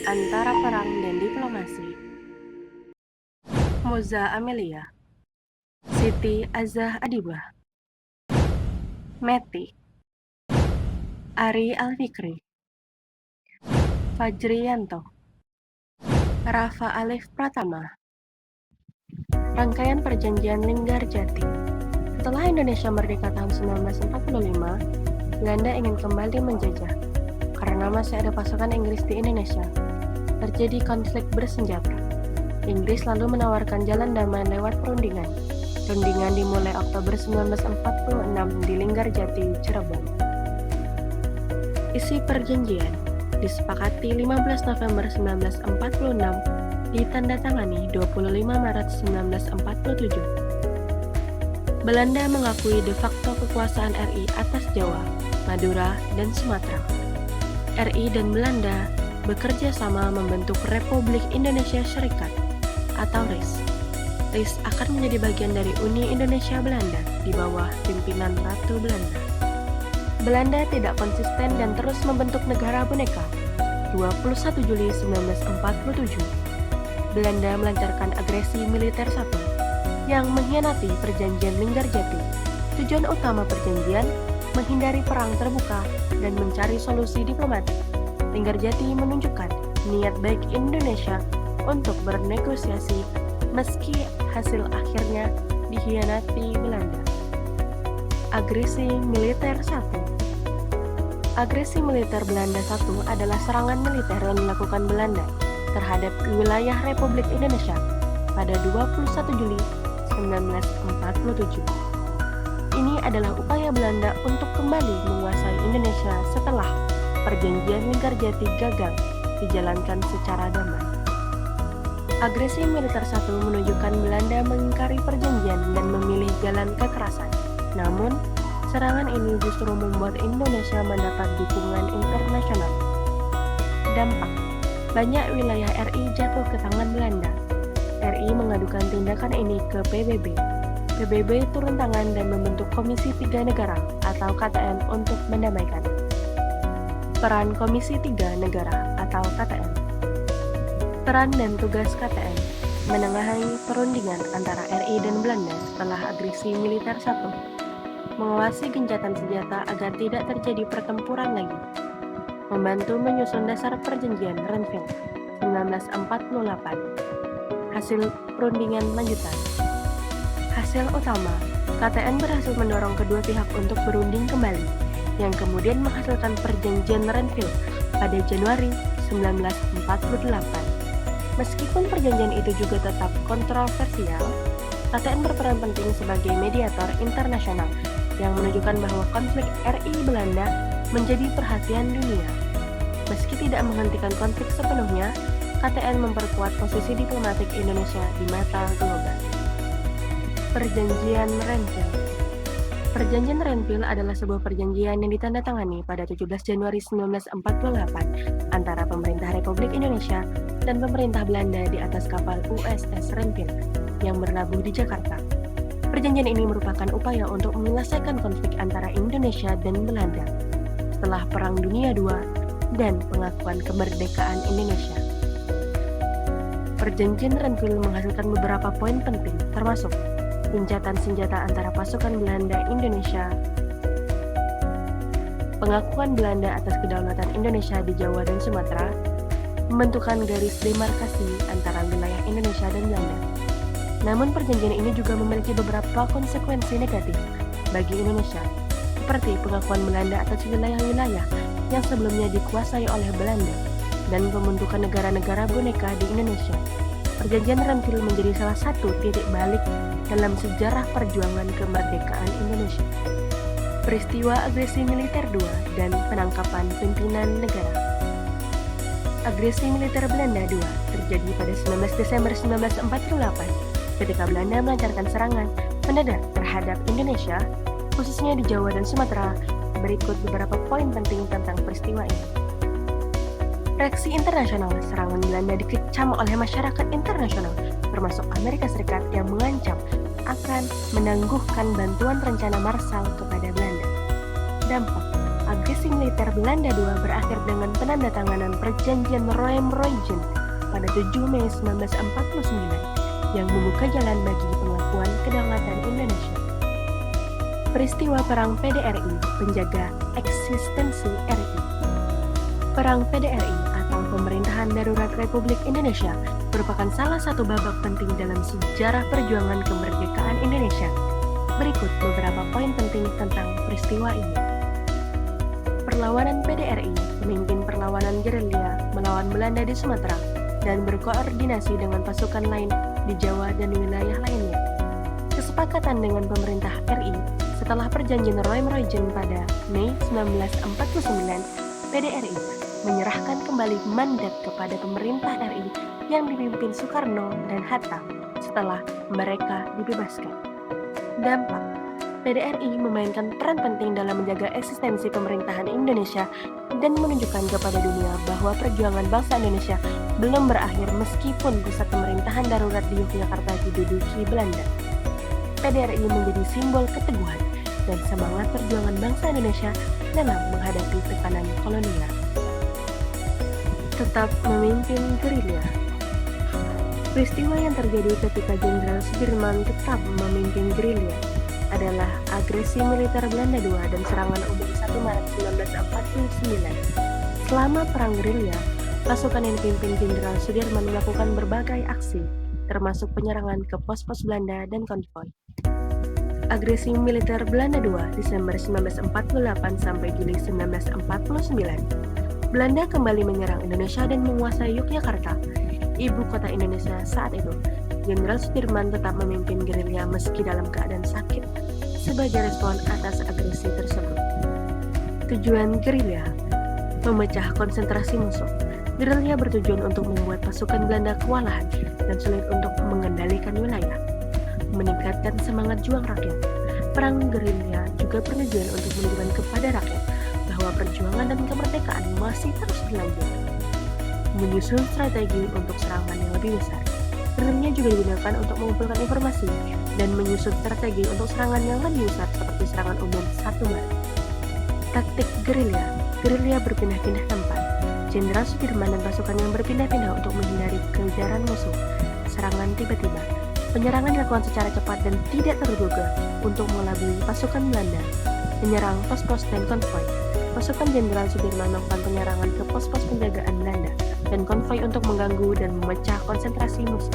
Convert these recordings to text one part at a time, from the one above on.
Antara Perang dan Diplomasi. Moza Amelia, Siti Azah Adibah, Meti, Ari Alfikri, Fajriyanto, Rafa Alif Pratama. Rangkaian Perjanjian Linggarjati. Setelah Indonesia merdeka tahun 1945, Belanda ingin kembali menjajah. Karena masih ada pasukan Inggris di Indonesia, terjadi konflik bersenjata. Inggris lalu menawarkan jalan damai lewat perundingan. Perundingan dimulai Oktober 1946 di Linggarjati, Cirebon. Isi perjanjian disepakati 15 November 1946, ditandatangani 25 Maret 1947. Belanda mengakui de facto kekuasaan RI atas Jawa, Madura, dan Sumatera. RI dan Belanda bekerja sama membentuk Republik Indonesia Serikat atau RIS. RIS akan menjadi bagian dari Uni Indonesia Belanda di bawah pimpinan Ratu Belanda. Belanda tidak konsisten dan terus membentuk negara boneka. 21 Juli 1947, Belanda melancarkan agresi militer satu yang mengkhianati Perjanjian Linggarjati. Tujuan utama perjanjian menghindari perang terbuka dan mencari solusi diplomatik. Linggarjati menunjukkan niat baik Indonesia untuk bernegosiasi meski hasil akhirnya dikhianati Belanda. Agresi militer 1. Agresi militer Belanda 1 adalah serangan militer yang dilakukan Belanda terhadap wilayah Republik Indonesia pada 21 Juli 1947. Ini adalah upaya Belanda untuk kembali menguasai Indonesia setelah Perjanjian Linggarjati gagal dijalankan secara damai. Agresi militer 1 menunjukkan Belanda mengingkari perjanjian dan memilih jalan kekerasan. Namun, serangan ini justru membuat Indonesia mendapat dukungan internasional. Dampak: banyak wilayah RI jatuh ke tangan Belanda. RI mengadukan tindakan ini ke PBB. PBB turun tangan dan membentuk Komisi Tiga Negara atau KTN untuk mendamaikan. Peran Komisi Tiga Negara atau KTN. Peran dan tugas KTN menengahi perundingan antara RI dan Belanda setelah agresi militer 1, mengawasi gencatan senjata agar tidak terjadi pertempuran lagi, membantu menyusun dasar perjanjian Renville 1948. Hasil perundingan lanjutan. Hasil utama, KTN berhasil mendorong kedua pihak untuk berunding kembali, yang kemudian menghasilkan perjanjian Renville pada Januari 1948. Meskipun perjanjian itu juga tetap kontroversial, KTN berperan penting sebagai mediator internasional yang menunjukkan bahwa konflik RI Belanda menjadi perhatian dunia. Meski tidak menghentikan konflik sepenuhnya, KTN memperkuat posisi diplomatik Indonesia di mata global. Perjanjian Renville. Perjanjian Renville adalah sebuah perjanjian yang ditandatangani pada 17 Januari 1948 antara pemerintah Republik Indonesia dan pemerintah Belanda di atas kapal USS Renville yang berlabuh di Jakarta. Perjanjian ini merupakan upaya untuk menyelesaikan konflik antara Indonesia dan Belanda setelah Perang Dunia II dan pengakuan kemerdekaan Indonesia. Perjanjian Renville menghasilkan beberapa poin penting, termasuk gencatan senjata antara pasukan Belanda Indonesia, pengakuan Belanda atas kedaulatan Indonesia di Jawa dan Sumatera, pembentukan garis demarkasi antara wilayah Indonesia dan Belanda. Namun perjanjian ini juga memiliki beberapa konsekuensi negatif bagi Indonesia, seperti pengakuan Belanda atas wilayah-wilayah yang sebelumnya dikuasai oleh Belanda dan pembentukan negara-negara boneka di Indonesia. Perjanjian Renville menjadi salah satu titik balik dalam sejarah perjuangan kemerdekaan Indonesia. Peristiwa agresi militer 2 dan penangkapan pimpinan negara. Agresi militer Belanda 2 terjadi pada 19 Desember 1948 ketika Belanda melancarkan serangan mendadak terhadap Indonesia, khususnya di Jawa dan Sumatera. Berikut beberapa poin penting tentang peristiwa ini. Reaksi internasional, serangan Belanda dikecam oleh masyarakat internasional, termasuk Amerika Serikat yang mengancam akan menangguhkan bantuan rencana Marshall kepada Belanda. Dampak, agresi agresi militer Belanda II berakhir dengan penandatanganan Perjanjian Rome-Royen pada 7 Mei 1949 yang membuka jalan bagi pengakuan kedaulatan Indonesia. Peristiwa Perang PDRI, penjaga eksistensi RI. Perang PDRI atau Pemerintahan Darurat Republik Indonesia merupakan salah satu babak penting dalam sejarah perjuangan kemerdekaan Indonesia. Berikut beberapa poin penting tentang peristiwa ini. Perlawanan PDRI memimpin perlawanan gerilya melawan Belanda di Sumatera dan berkoordinasi dengan pasukan lain di Jawa dan wilayah lainnya. Kesepakatan dengan pemerintah RI setelah Perjanjian Rome-Royen pada Mei 1949, PDRI menyerahkan kembali mandat kepada pemerintah RI yang dipimpin Soekarno dan Hatta setelah mereka dibebaskan. Dampak: PDRI memainkan peran penting dalam menjaga eksistensi pemerintahan Indonesia dan menunjukkan kepada dunia bahwa perjuangan bangsa Indonesia belum berakhir meskipun pusat pemerintahan darurat di Yogyakarta diduduki Belanda. PDRI menjadi simbol keteguhan dan semangat perjuangan bangsa Indonesia dalam menghadapi tekanan kolonial. Tetap memimpin gerilya. Peristiwa yang terjadi ketika Jenderal Sudirman tetap memimpin gerilya adalah agresi militer Belanda II dan serangan umum 1 Maret 1949. Selama perang gerilya, pasukan yang dipimpin Jenderal Sudirman melakukan berbagai aksi, termasuk penyerangan ke pos-pos Belanda dan konvoi. Agresi militer Belanda II Desember 1948 sampai Juli 1949. Belanda kembali menyerang Indonesia dan menguasai Yogyakarta, ibu kota Indonesia saat itu. Jenderal Sudirman tetap memimpin gerilya meski dalam keadaan sakit sebagai respon atas agresi tersebut. Tujuan gerilya: memecah konsentrasi musuh. Gerilya bertujuan untuk membuat pasukan Belanda kewalahan dan sulit untuk mengendalikan wilayah, meningkatkan semangat juang rakyat. Perang gerilya juga bertujuan untuk menunjukkan kepada rakyat bahwa perjuangan dan kemerdekaan masih terus berlanjut. Menyusun strategi untuk serangan yang lebih besar. Gerilya juga digunakan untuk mengumpulkan informasi dan menyusun strategi untuk serangan yang lebih besar seperti serangan umum 1 Maret. Taktik gerilya. Gerilya berpindah-pindah tempat. Jenderal Sudirman dan pasukan yang berpindah-pindah untuk menghindari kejaran musuh. Serangan tiba-tiba. Penyerangan dilakukan secara cepat dan tidak terduga untuk mengelabui pasukan Belanda. Menyerang pos-pos dan konvoi. Pasukan Jenderal Sudirman melakukan penyerangan ke pos-pos penjagaan Belanda dan konvoi untuk mengganggu dan memecah konsentrasi musuh.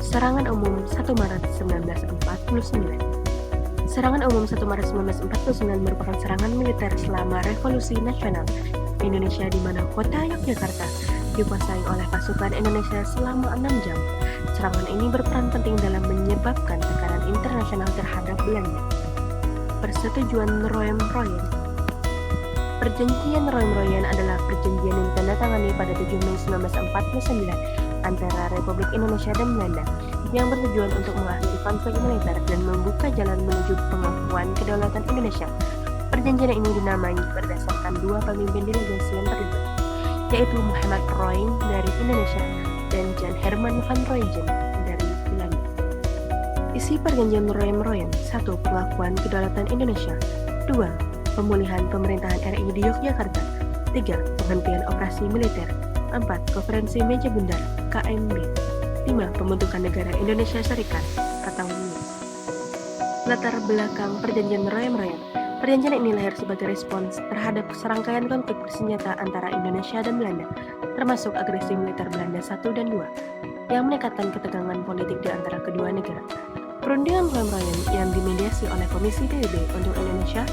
Serangan umum 1 Maret 1949. Serangan umum 1 Maret 1949 merupakan serangan militer selama Revolusi Nasional Indonesia di mana kota Yogyakarta dikuasai oleh pasukan Indonesia selama 6 jam. Serangan ini berperan penting dalam menyebabkan tekanan internasional terhadap Belanda. Persetujuan Rome-Royen. Perjanjian Rome-Royen adalah perjanjian yang ditandatangani pada 7 Mei 1949 antara Republik Indonesia dan Belanda yang bertujuan untuk mengakhiri konflik militer dan membuka jalan menuju pengakuan kedaulatan Indonesia. Perjanjian ini dinamai berdasarkan dua pemimpin delegasi yang terlibat, yaitu Muhammad Royn dari Indonesia dan Jan Herman van Royen dari Belanda. Isi perjanjian Rome-Royen: 1. Pengakuan kedaulatan Indonesia. 2. Pemulihan pemerintahan RI di Yogyakarta. 3. Penghentian operasi militer. 4. Konferensi Meja Bundar KMB. 5. Pembentukan negara Indonesia Serikat atau UNIS. Latar belakang perjanjian Rome-Royen. Perjanjian ini lahir sebagai respons terhadap serangkaian konflik bersenjata antara Indonesia dan Belanda, termasuk agresi militer Belanda 1 dan 2, yang meningkatkan ketegangan politik di antara kedua negara. Perundingan Rome-Royen yang dimediasi oleh Komisi PBB untuk Indonesia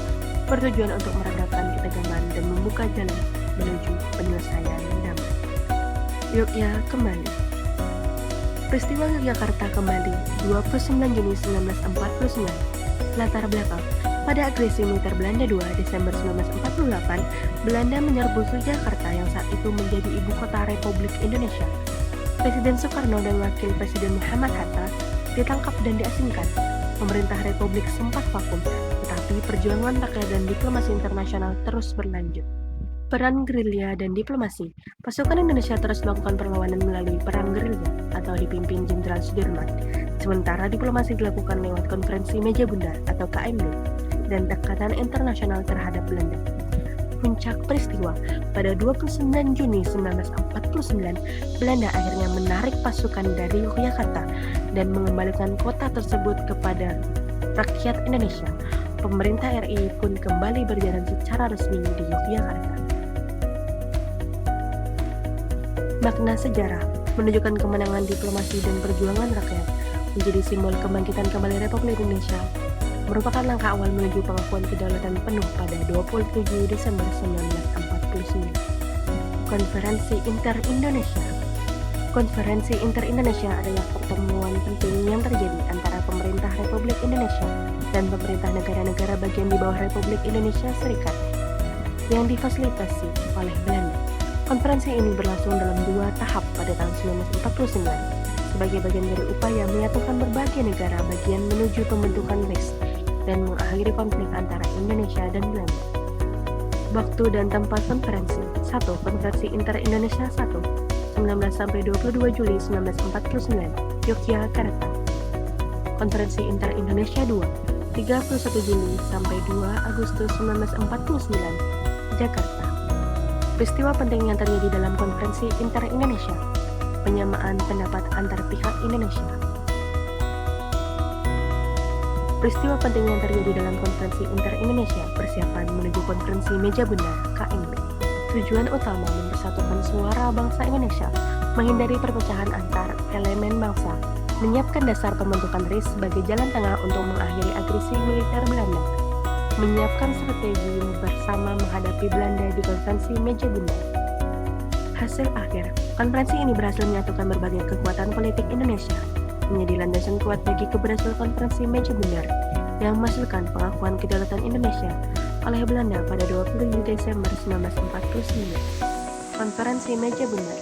bertujuan untuk meredakan ketegangan dan membuka jalan menuju penyelesaian damai. Yogyakarta kembali. Peristiwa Yogyakarta kembali 29 Juni 1949. Latar belakang: pada agresi militer Belanda II Desember 1948, Belanda menyerbu Yogyakarta yang saat itu menjadi ibu kota Republik Indonesia. Presiden Soekarno dan Wakil Presiden Muhammad Hatta ditangkap dan diasingkan. Pemerintah Republik sempat vakum, tetapi perjuangan rakyat dan diplomasi internasional terus berlanjut. Peran gerilya dan diplomasi. Pasukan Indonesia terus melakukan perlawanan melalui perang gerilya atau dipimpin Jenderal Sudirman. Sementara diplomasi dilakukan lewat konferensi Meja Bundar atau KMB dan tekanan internasional terhadap Belanda. puncak peristiwa, pada 29 Juni 1949, Belanda akhirnya menarik pasukan dari Yogyakarta dan mengembalikan kota tersebut kepada rakyat Indonesia. Pemerintah RI pun kembali berjalan secara resmi di Yogyakarta. Makna sejarah menunjukkan kemenangan diplomasi dan perjuangan rakyat, menjadi simbol kebangkitan kembali Republik Indonesia, merupakan langkah awal menuju pengakuan kedaulatan penuh pada 27 Desember 1949. Konferensi Inter-Indonesia. Konferensi Inter-Indonesia adalah pertemuan penting yang terjadi antara pemerintah Republik Indonesia dan pemerintah negara-negara bagian di bawah Republik Indonesia Serikat yang difasilitasi oleh Belanda. Konferensi ini berlangsung dalam 2 tahap pada tahun 1949 sebagai bagian dari upaya menyatukan berbagai negara bagian menuju pembentukan RIS dan mengakhiri konflik antara Indonesia dan Belanda. Waktu dan tempat konferensi. 1. Konferensi Inter-Indonesia 1, 19-22 Juli 1949, Yogyakarta. Konferensi Inter-Indonesia 2, 31 Juli sampai 2 Agustus 1949, Jakarta. Peristiwa penting yang terjadi dalam konferensi Inter-Indonesia. Penyamaan pendapat antar pihak Indonesia. Peristiwa penting yang terjadi dalam konferensi Inter-Indonesia, persiapan menuju konferensi Meja Bundar (KMB). Tujuan utama mempersatukan suara bangsa Indonesia, menghindari perpecahan antar elemen bangsa, menyiapkan dasar pembentukan RIS sebagai jalan tengah untuk mengakhiri agresi militer Belanda, menyiapkan strategi bersama menghadapi Belanda di konferensi Meja Bundar. Hasil akhir, konferensi ini berhasil menyatukan berbagai kekuatan politik Indonesia, menjadi landasan kuat bagi keberhasilan konferensi Meja Bundar yang menghasilkan pengakuan kedaulatan Indonesia oleh Belanda pada 27 Desember 1949. Konferensi Meja Bundar.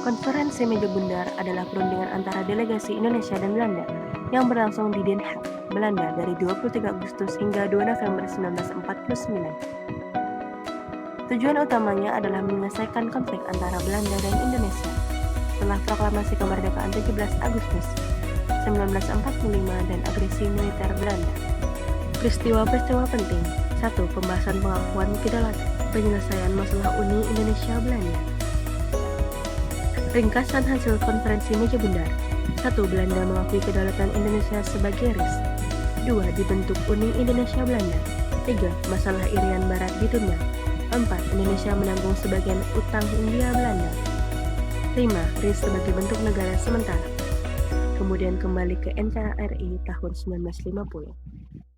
Konferensi Meja Bundar adalah perundingan antara delegasi Indonesia dan Belanda yang berlangsung di Den Haag, Belanda dari 23 Agustus hingga 2 November 1949. Tujuan utamanya adalah menyelesaikan konflik antara Belanda dan Indonesia setelah proklamasi kemerdekaan 17 Agustus 1945 dan agresi militer Belanda. Peristiwa-peristiwa penting. 1. Pembahasan pengakuan kedaulatan, penyelesaian masalah Uni Indonesia-Belanda. Ringkasan hasil konferensi Meja Bundar. 1. Belanda mengakui kedaulatan Indonesia sebagai RIS. 2. Dibentuk Uni Indonesia-Belanda. 3. Masalah Irian Barat ditunda. 4. Indonesia menanggung sebagian utang Hindia Belanda. 5. RIS sebagai bentuk negara sementara. Kemudian kembali ke NKRI tahun 1950.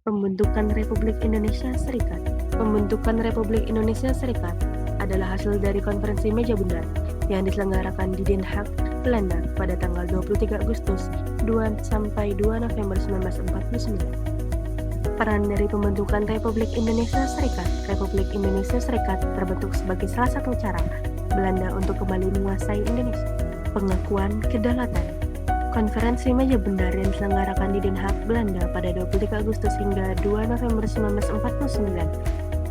Pembentukan Republik Indonesia Serikat. Pembentukan Republik Indonesia Serikat adalah hasil dari konferensi Meja Bundar yang diselenggarakan di Den Haag, Belanda pada tanggal 23 Agustus 2 sampai 2 November 1949. Peran dari pembentukan Republik Indonesia Serikat. Republik Indonesia Serikat terbentuk sebagai salah satu cara Belanda untuk kembali menguasai Indonesia. Pengakuan kedaulatan. Konferensi Meja Bundar yang diselenggarakan di Den Haag, Belanda pada 23 Agustus hingga 2 November 1949.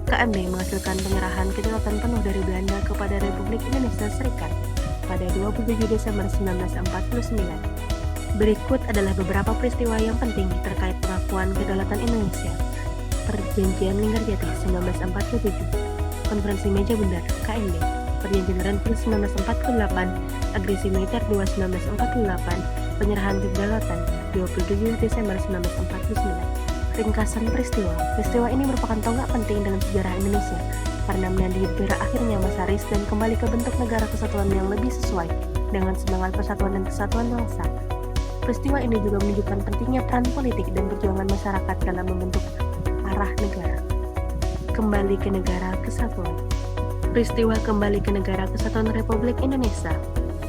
KMB menghasilkan penyerahan kedaulatan penuh dari Belanda kepada Republik Indonesia Serikat pada 27 Desember 1949. Berikut adalah beberapa peristiwa yang penting terkait pengakuan kedaulatan Indonesia. Perjanjian Linggarjati 1947, Konferensi Meja Bundar (KMB), Perjanjian Renville 1948, Agresi Militer 2 1948, Penyerahan kedaulatan 27 Desember 1949. Ringkasan peristiwa. Peristiwa ini merupakan tonggak penting dalam sejarah Indonesia karena menandai berakhirnya masa RIS dan kembali ke bentuk negara kesatuan yang lebih sesuai dengan semangat persatuan dan kesatuan bangsa. Peristiwa ini juga menunjukkan pentingnya peran politik dan perjuangan masyarakat dalam membentuk arah negara. Kembali ke negara kesatuan. Peristiwa kembali ke negara kesatuan Republik Indonesia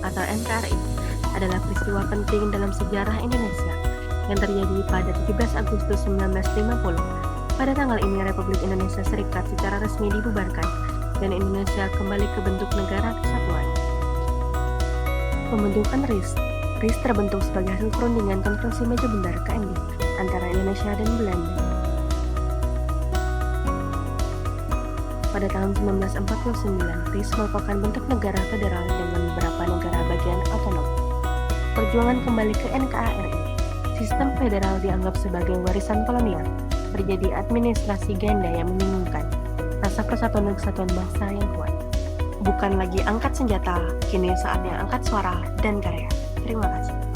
atau NKRI adalah peristiwa penting dalam sejarah Indonesia yang terjadi pada 17 Agustus 1950. Pada tanggal ini Republik Indonesia Serikat secara resmi dibubarkan dan Indonesia kembali ke bentuk negara kesatuan. Pembentukan RIS. RIS terbentuk sebagai hasil perundingan konferensi Meja Bundar (KMB) antara Indonesia dan Belanda. Pada tahun 1949, RIS merupakan bentuk negara federal dengan beberapa negara bagian otonom. Perjuangan kembali ke NKRI. Sistem federal dianggap sebagai warisan kolonial. Terjadi administrasi ganda yang membingungkan. rasa persatuan dan kesatuan bangsa yang kuat. Bukan lagi angkat senjata, kini saatnya angkat suara dan karya. Terima kasih.